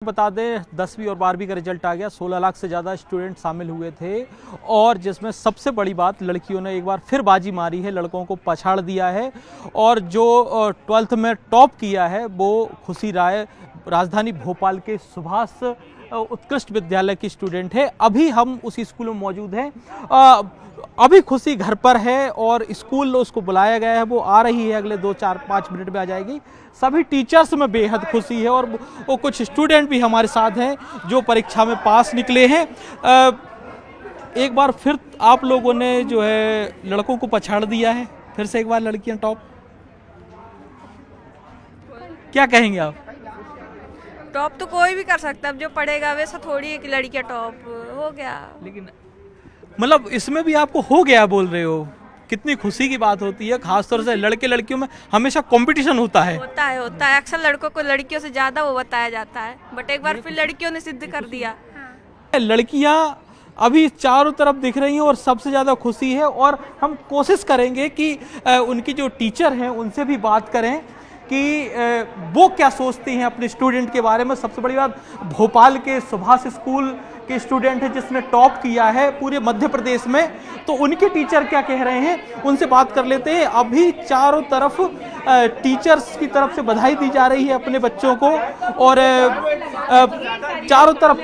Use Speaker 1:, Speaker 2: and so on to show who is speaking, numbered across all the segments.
Speaker 1: बता दें 10वीं और 12वीं का रिजल्ट आ गया। 16 लाख से ज़्यादा स्टूडेंट शामिल हुए थे और जिसमें सबसे बड़ी बात लड़कियों ने एक बार फिर बाजी मारी है, लड़कों को पछाड़ दिया है। और जो 12th में टॉप किया है वो खुशी राय राजधानी भोपाल के सुभाष उत्कृष्ट विद्यालय की स्टूडेंट है। अभी हम उसी स्कूल में मौजूद हैं। अभी खुशी घर पर है और स्कूल उसको बुलाया गया है, वो आ रही है, अगले 2-4-5 मिनट में आ जाएगी। सभी टीचर्स में बेहद खुशी है और वो कुछ स्टूडेंट भी हमारे साथ हैं जो परीक्षा में पास निकले हैं। एक बार फिर आप लोगों ने जो है लड़कों को पछाड़ दिया है, फिर से एक बार लड़कियां टॉप। क्या कहेंगे आप?
Speaker 2: टॉप तो कोई भी कर सकता है, जो पढ़ेगा वैसा थोड़ी एक लड़कियां टॉप हो गया।
Speaker 1: लेकिन मतलब इसमें भी आपको हो गया बोल रहे हो, कितनी खुशी की बात होती है। खासतौर से लड़के लड़कियों में हमेशा कंपटीशन होता है।
Speaker 2: अक्सर लड़कों को लड़कियों से ज्यादा वो बताया जाता है, बट एक बार फिर लड़कियों ने सिद्ध कर दिया।
Speaker 1: लड़कियां अभी चारों तरफ दिख रही हैं और सबसे ज्यादा खुशी है। और हम कोशिश करेंगे कि उनकी जो टीचर हैं उनसे भी बात करें कि वो क्या सोचती हैं अपने स्टूडेंट के बारे में। सबसे बड़ी बात, भोपाल के सुभाष स्कूल के स्टूडेंट है जिसने टॉप किया है पूरे मध्य प्रदेश में, तो उनके टीचर क्या कह रहे हैं उनसे बात कर लेते हैं। अभी चारों तरफ टीचर्स की तरफ से बधाई दी जा रही है अपने बच्चों को और चारों तरफ।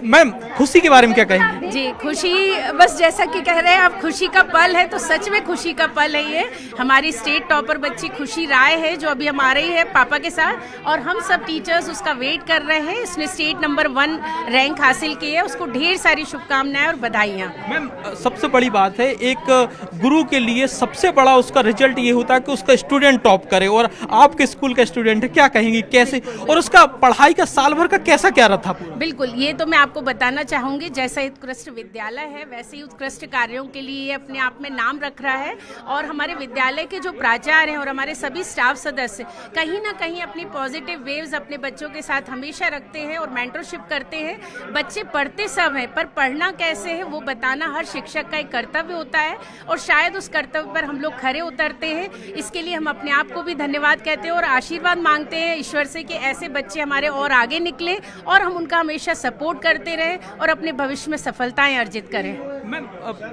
Speaker 1: मैम, खुशी के बारे में क्या कहेंगे?
Speaker 3: जी, खुशी बस जैसा कि कह रहे हैं आप, खुशी का पल है तो सच में खुशी का पल है ये। हमारी स्टेट टॉपर बच्ची खुशी राय है जो अभी हम आ रही है पापा के साथ, और हम सब टीचर्स उसका वेट कर रहे हैं। इसने स्टेट नंबर 1 रैंक हासिल की है, उसको ढेर सारी शुभकामनाएं और बधाइयाँ।
Speaker 1: मैम, सबसे बड़ी बात है, एक गुरु के लिए सबसे बड़ा उसका रिजल्ट ये होता है कि उसका स्टूडेंट टॉप करे, और आपके स्कूल का स्टूडेंट है, क्या कहेंगी कैसे, और उसका पढ़ाई का साल भर का कैसा क्या रहा था?
Speaker 3: बिल्कुल, ये तो मैं आपको बताना चाहूंगी, जैसा उत्कृष्ट विद्यालय है वैसे ही उत्कृष्ट कार्यों के लिए ये अपने आप में नाम रख रहा है। और हमारे विद्यालय के जो प्राचार्य हैं और हमारे सभी स्टाफ सदस्य कहीं ना कहीं अपनी पॉजिटिव वेव्स अपने बच्चों के साथ हमेशा रखते हैं और मेंटरशिप करते हैं। बच्चे पढ़ते सब हैं पर पढ़ना कैसे है वो बताना हर शिक्षक का एक कर्तव्य होता है, और शायद उस कर्तव्य पर हम लोग खरे उतरते हैं। इसके लिए हम अपने आप को भी धन्यवाद कहते हैं और आशीर्वाद मांगते हैं ईश्वर से कि ऐसे बच्चे हमारे और आगे निकले और हम उनका हमेशा सपोर्ट करते रहे और अपने भविष्य में सफलताएं अर्जित करें।
Speaker 1: मैम,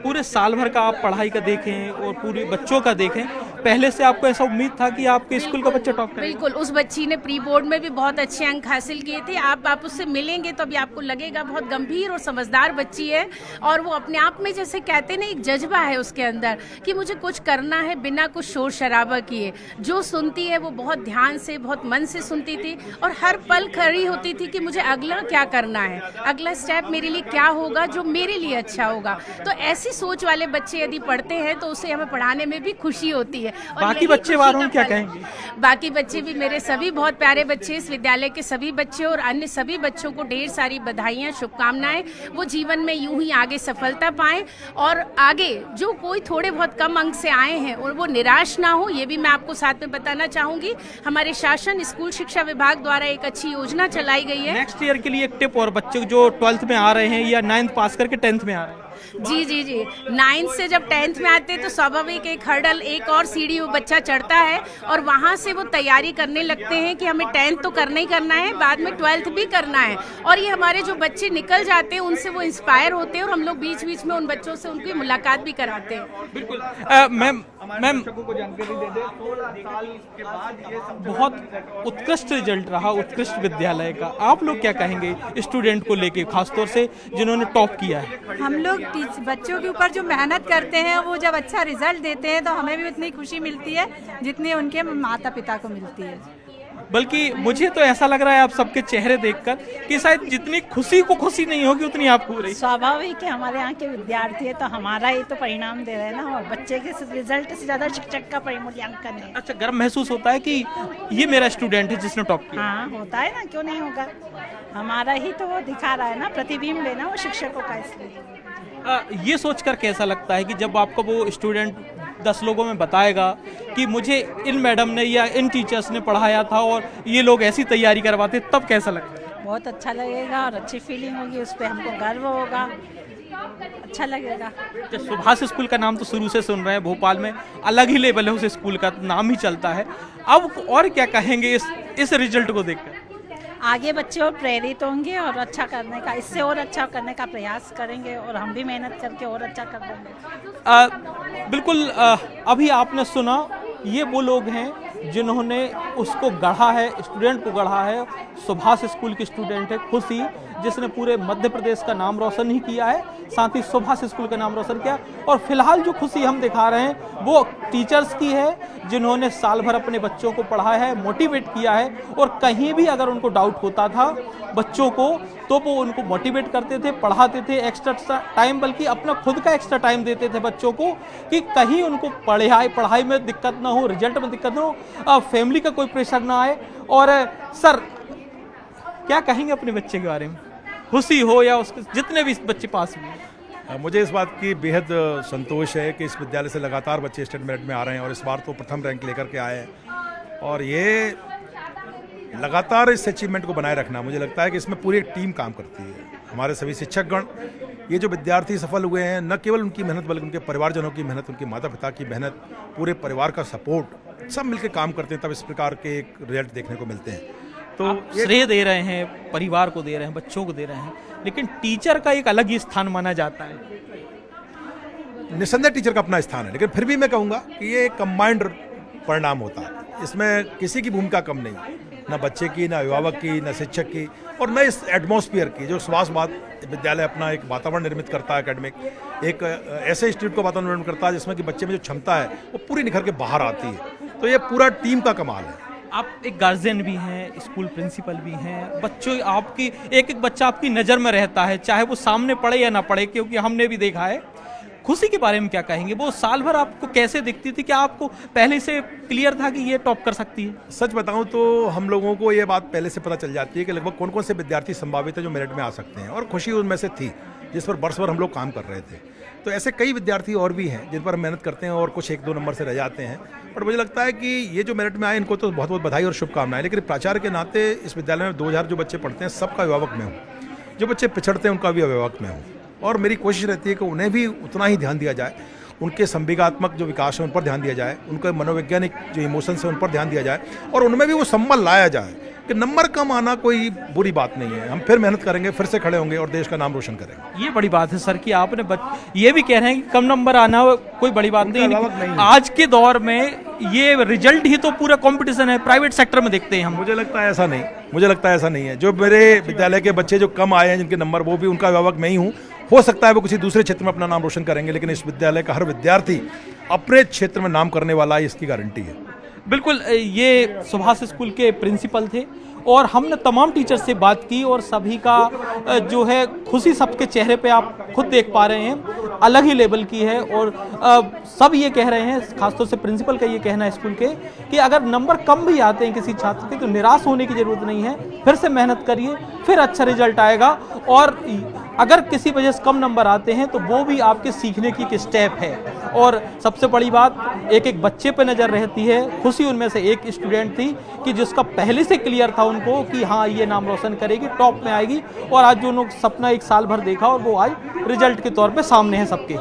Speaker 1: पूरे साल भर का आप पढ़ाई का देखें और पूरे बच्चों का देखें, पहले से आपको ऐसा उम्मीद था कि आपके स्कूल का बच्चा टॉप करेगा?
Speaker 3: बिल्कुल, उस बच्ची ने प्री बोर्ड में भी बहुत अच्छे अंक हासिल किए थे। आप उससे मिलेंगे तो अभी आपको लगेगा बहुत गंभीर और समझदार बच्ची है, और वो अपने आप में जैसे कहते ना एक जज्बा है उसके अंदर कि मुझे कुछ करना है बिना कुछ शोर शराबा किए। जो सुनती है वो बहुत ध्यान से बहुत मन से सुनती थी और हर पल खड़ी होती थी कि मुझे अगला क्या करना है, अगला स्टेप मेरे लिए क्या होगा जो मेरे लिए अच्छा होगा। तो ऐसी सोच वाले बच्चे यदि पढ़ते हैं तो उसे हमें पढ़ाने में भी खुशी होती है। और
Speaker 1: बाकी बच्चे वालों क्या कहेंगे?
Speaker 3: बाकी बच्चे भी मेरे सभी बहुत प्यारे बच्चे, इस विद्यालय के सभी बच्चे और अन्य सभी बच्चों को ढेर सारी बधाइयाँ, शुभकामनाएं। वो जीवन में यूं ही आगे सफलता पाएं और आगे जो कोई थोड़े बहुत कम अंक से आए हैं और वो निराश ना हो। ये भी मैं आपको साथ में बताना चाहूंगी, हमारे शासन स्कूल शिक्षा विभाग द्वारा एक अच्छी योजना चलाई गई है।
Speaker 1: नेक्स्ट ईयर के लिए एक टिप, और बच्चे जो 12th में आ रहे हैं या 9th पास करके 10th में आ रहे हैं।
Speaker 3: जी 9th से जब 10th में आते हैं तो स्वाभाविक एक हर्डल, एक और सीढ़ी वो बच्चा चढ़ता है और वहाँ से वो तैयारी करने लगते हैं कि हमें 10th तो करना ही करना है, बाद में 12th भी करना है। और ये हमारे जो बच्चे निकल जाते हैं उनसे वो इंस्पायर होते हैं और हम लोग बीच बीच में उन बच्चों से उनकी मुलाकात भी कराते हैं।
Speaker 1: बिल्कुल। मैम, बहुत उत्कृष्ट रिजल्ट रहा उत्कृष्ट विद्यालय का, आप लोग क्या कहेंगे स्टूडेंट को लेके, खासतौर से जिन्होंने टॉप किया है?
Speaker 4: हम लोग बच्चों के ऊपर जो मेहनत करते हैं वो जब अच्छा रिजल्ट देते हैं तो हमें भी उतनी खुशी मिलती है जितनी उनके माता पिता को मिलती है।
Speaker 1: बल्कि मुझे तो ऐसा लग रहा है आप सबके चेहरे देखकर कि शायद जितनी खुशी को खुशी नहीं होगी उतनी आपको हो रही।
Speaker 5: स्वाभाविक है, हमारे यहाँ के विद्यार्थी है तो हमारा ही तो परिणाम दे रहे हैं ना, और बच्चे के रिजल्ट से ज्यादा शिक्षक का मूल्यांकन है।
Speaker 1: अच्छा, गर्व महसूस होता है कि ये मेरा स्टूडेंट है जिसने टॉप किया?
Speaker 5: हाँ, होता है ना, क्यों नहीं होगा। हमारा ही तो वो दिखा रहा है ना, प्रतिबिंब है ना वो शिक्षकों का। इसलिए
Speaker 1: ये सोचकर कैसा लगता है कि जब आपको वो स्टूडेंट 10 लोगों में बताएगा कि मुझे इन मैडम ने या इन टीचर्स ने पढ़ाया था और ये लोग ऐसी तैयारी करवाते, तब कैसा लगता है?
Speaker 5: बहुत अच्छा लगेगा और अच्छी फीलिंग होगी, उस पर हमको गर्व होगा।
Speaker 4: अच्छा लगेगा।
Speaker 1: जो सुभाष स्कूल का नाम तो शुरू से सुन रहे हैं, भोपाल में अलग ही लेवल है उस स्कूल का, नाम ही चलता है। अब और क्या कहेंगे इस रिजल्ट को देखकर?
Speaker 5: आगे बच्चे और प्रेरित होंगे और अच्छा करने का, इससे और अच्छा करने का प्रयास करेंगे और हम भी मेहनत करके और अच्छा कर देंगे।
Speaker 1: बिल्कुल। अभी आपने सुना, ये वो लोग हैं जिन्होंने उसको गढ़ा है, स्टूडेंट को गढ़ा है। सुभाष स्कूल की स्टूडेंट है खुशी, जिसने पूरे मध्य प्रदेश का नाम रोशन ही किया है, साथ ही सुभाष स्कूल का नाम रोशन किया। और फिलहाल जो खुशी हम दिखा रहे हैं वो टीचर्स की है, जिन्होंने साल भर अपने बच्चों को पढ़ाया है, मोटिवेट किया है। और कहीं भी अगर उनको डाउट होता था बच्चों को, तो वो उनको मोटिवेट करते थे, पढ़ाते थे एक्स्ट्रा टाइम, बल्कि अपना खुद का एक्स्ट्रा टाइम देते थे बच्चों को, कि कहीं उनको पढ़ाई में दिक्कत ना हो, रिजल्ट में दिक्कत ना हो, फैमिली का कोई प्रेशर ना आए। और सर, क्या कहेंगे अपने बच्चे के बारे में? खुशी हो या उसके जितने भी बच्चे पास हुए?
Speaker 6: मुझे इस बात की बेहद संतोष है कि इस विद्यालय से लगातार बच्चे स्टेट मेरिट में आ रहे हैं और इस बार तो प्रथम रैंक लेकर के आए हैं। और ये लगातार इस अचीवमेंट को बनाए रखना, मुझे लगता है कि इसमें पूरी एक टीम काम करती है। हमारे सभी शिक्षकगण, ये जो विद्यार्थी सफल हुए हैं, न केवल उनकी मेहनत बल्कि उनके परिवारजनों की मेहनत, उनके माता पिता की मेहनत, पूरे परिवार का सपोर्ट, सब मिलकर काम करते हैं, तब इस प्रकार के एक रिजल्ट देखने को मिलते हैं। तो
Speaker 1: श्रेय दे रहे हैं, परिवार को दे रहे हैं, बच्चों को दे रहे हैं, लेकिन टीचर का एक अलग ही स्थान माना जाता है।
Speaker 6: निस्संदेह टीचर का अपना स्थान है, लेकिन फिर भी मैं कहूँगा कि ये कंबाइंड परिणाम होता है। इसमें किसी की भूमिका कम नहीं, न बच्चे की, न अभिभावक की, न शिक्षक की, और न इस एटमॉस्फेयर की। जो सुभाष विद्यालय अपना एक वातावरण निर्मित करता है, एकेडमिक एक ऐसे इंस्टीट्यूट का वातावरण निर्मित करता है जिसमें कि बच्चे में जो क्षमता है वो पूरी निखर के बाहर आती है। तो ये पूरा टीम का कमाल है।
Speaker 1: आप एक गार्जियन भी हैं, स्कूल प्रिंसिपल भी हैं, बच्चों आपकी एक बच्चा आपकी नज़र में रहता है, चाहे वो सामने पढ़े या ना पढ़े, क्योंकि हमने भी देखा है। खुशी के बारे में क्या कहेंगे? वो साल भर आपको कैसे दिखती थी? क्या आपको पहले से क्लियर था कि ये टॉप कर सकती है?
Speaker 6: सच बताऊं तो हम लोगों को ये बात पहले से पता चल जाती है कि लगभग कौन कौन से विद्यार्थी संभावित है जो मेरिट में आ सकते हैं, और खुशी उनमें से थी जिस पर वर्ष भर हम लोग काम कर रहे थे। तो ऐसे कई विद्यार्थी और भी हैं जिन पर हम मेहनत करते हैं और कुछ 1-2 नंबर से रह जाते हैं। और मुझे लगता है कि ये जो मेरिट में आए, इनको तो बहुत बहुत बधाई और शुभकामनाएं। लेकिन प्राचार्य के नाते इस विद्यालय में 2000 जो बच्चे पढ़ते हैं, सबका अभिभावक मैं हूँ। जो बच्चे पिछड़ते हैं उनका भी अभिभावक मैं हूँ, और मेरी कोशिश रहती है कि उन्हें भी उतना ही ध्यान दिया जाए, उनके संवेगात्मक जो विकास है उन पर ध्यान दिया जाए, उनके मनोवैज्ञानिक जो इमोशंस है उन पर ध्यान दिया जाए, और उनमें भी वो सम्मान लाया जाए कि नंबर कम आना कोई बुरी बात नहीं है। हम फिर मेहनत करेंगे, फिर से खड़े होंगे और देश का नाम रोशन करेंगे।
Speaker 1: ये बड़ी बात है सर कि आपने ये भी कह रहे हैं कि कम नंबर आना कोई बड़ी बात नहीं। आज के दौर में ये रिजल्ट ही तो पूरा कंपटीशन है, प्राइवेट सेक्टर में देखते हैं हम।
Speaker 6: मुझे लगता है ऐसा नहीं, मुझे लगता है ऐसा नहीं है। जो मेरे विद्यालय के बच्चे जो कम आए हैं, जिनके नंबर, वो भी उनका अभिभावक मैं ही हूँ। हो सकता है वो किसी दूसरे क्षेत्र में अपना नाम रोशन करेंगे, लेकिन इस विद्यालय का हर विद्यार्थी अपने क्षेत्र में नाम करने वाला है, इसकी गारंटी है।
Speaker 1: बिल्कुल। ये सुभाष स्कूल के प्रिंसिपल थे और हमने तमाम टीचर से बात की, और सभी का जो है खुशी सबके चेहरे पे आप खुद देख पा रहे हैं, अलग ही लेवल की है। और सब ये कह रहे हैं, खासतौर से प्रिंसिपल का ये कहना है स्कूल के, कि अगर नंबर कम भी आते हैं किसी छात्र के तो निराश होने की ज़रूरत नहीं है, फिर से मेहनत करिए, फिर अच्छा रिजल्ट आएगा। और अगर किसी वजह से कम नंबर आते हैं तो वो भी आपके सीखने की एक स्टेप है। और सबसे बड़ी बात, एक एक बच्चे पे नज़र रहती है। खुशी उनमें से एक स्टूडेंट थी कि जिसका पहले से क्लियर था उनको कि हाँ ये नाम रोशन करेगी, टॉप में आएगी, और आज जो उन्होंने सपना 1 साल भर देखा और वो आज रिजल्ट के तौर पे सामने है सबके।